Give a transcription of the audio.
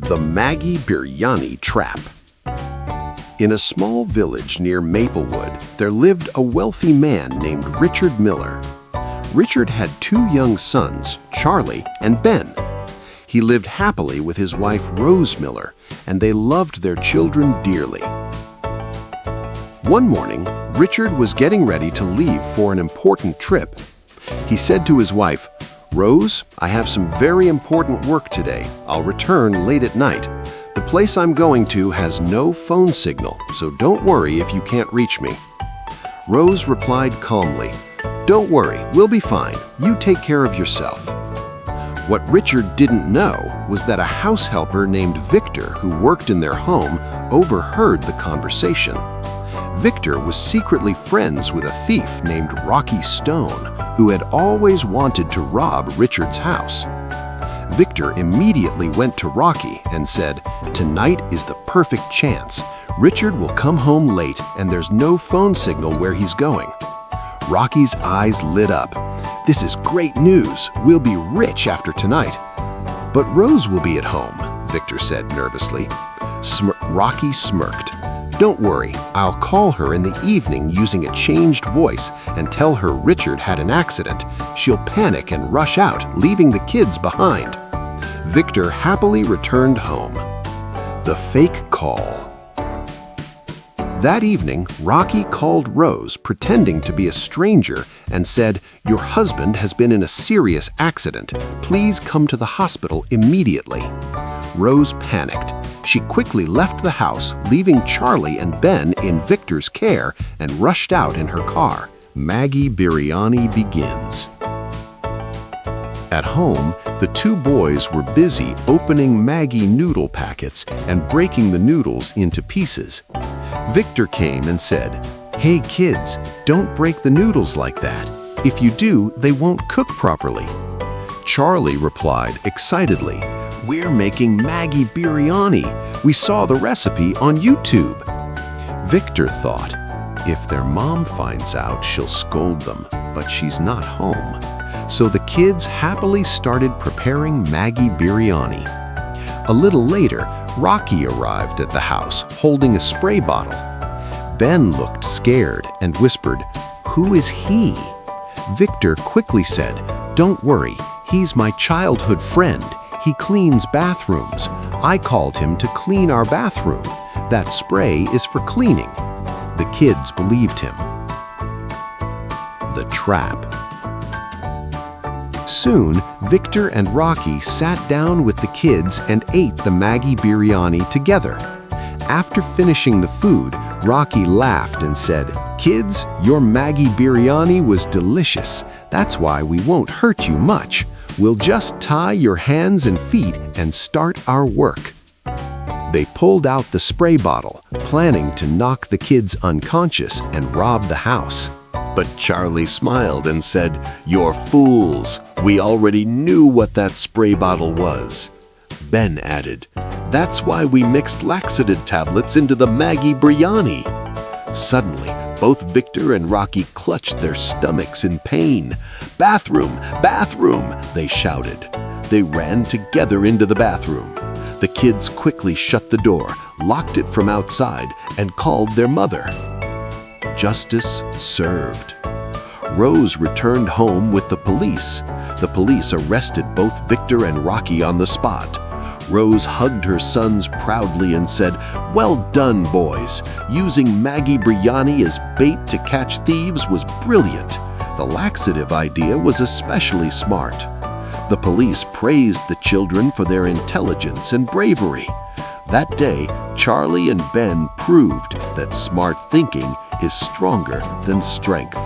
The Maggi Biryani Trap. In a small village near Maplewood, there lived a wealthy man named Richard Miller. Richard had two young sons, Charlie and Ben. He lived happily with his wife Rose Miller, and they loved their children dearly. One morning, Richard was getting ready to leave for an important trip. He said to his wife, "Rose, I have some very important work today. I'll return late at night. The place I'm going to has no phone signal, so don't worry if you can't reach me." Rose replied calmly, "Don't worry, we'll be fine. You take care of yourself." What Richard didn't know was that a house helper named Victor, who worked in their home, overheard the conversation. Victor was secretly friends with a thief named Rocky Stone, who had always wanted to rob Richard's house. Victor immediately went to Rocky and said, "Tonight is the perfect chance. Richard will come home late and there's no phone signal where he's going." Rocky's eyes lit up. "This is great news. We'll be rich after tonight." "But Rose will be at home," Victor said nervously. Rocky smirked. "Don't worry, I'll call her in the evening using a changed voice and tell her Richard had an accident. She'll panic and rush out, leaving the kids behind." Victor happily returned home. The fake call. That evening, Rocky called Rose, pretending to be a stranger, and said, "Your husband has been in a serious accident. Please come to the hospital immediately." Rose panicked. She quickly left the house, leaving Charlie and Ben in Victor's care, and rushed out in her car. Maggi Biryani begins. At home, the two boys were busy opening Maggi noodle packets and breaking the noodles into pieces. Victor came and said, "Hey kids, don't break the noodles like that. If you do, they won't cook properly." Charlie replied excitedly, "We're making Maggi Biryani. We saw the recipe on YouTube." Victor thought, if their mom finds out, she'll scold them, but she's not home. So the kids happily started preparing Maggi Biryani. A little later, Rocky arrived at the house holding a spray bottle. Ben looked scared and whispered, "Who is he?" Victor quickly said, "Don't worry, he's my childhood friend. He cleans bathrooms. I called him to clean our bathroom. That spray is for cleaning." The kids believed him. The trap. Soon, Victor and Rocky sat down with the kids and ate the Maggi Biryani together. After finishing the food, Rocky laughed and said, "Kids, your Maggi Biryani was delicious. That's why we won't hurt you much. We'll just tie your hands and feet and start our work." They pulled out the spray bottle, planning to knock the kids unconscious and rob the house. But Charlie smiled and said, "You're fools. We already knew what that spray bottle was." Ben added, "That's why we mixed laxative tablets into the Maggi Biryani." Suddenly, both Victor and Rocky clutched their stomachs in pain. "Bathroom! Bathroom!" they shouted. They ran together into the bathroom. The kids quickly shut the door, locked it from outside, and called their mother. Justice served. Rose returned home with the police. The police arrested both Victor and Rocky on the spot. Rose hugged her sons proudly and said, "Well done, boys. Using Maggi Biryani as bait to catch thieves was brilliant. The laxative idea was especially smart." The police praised the children for their intelligence and bravery. That day, Charlie and Ben proved that smart thinking is stronger than strength.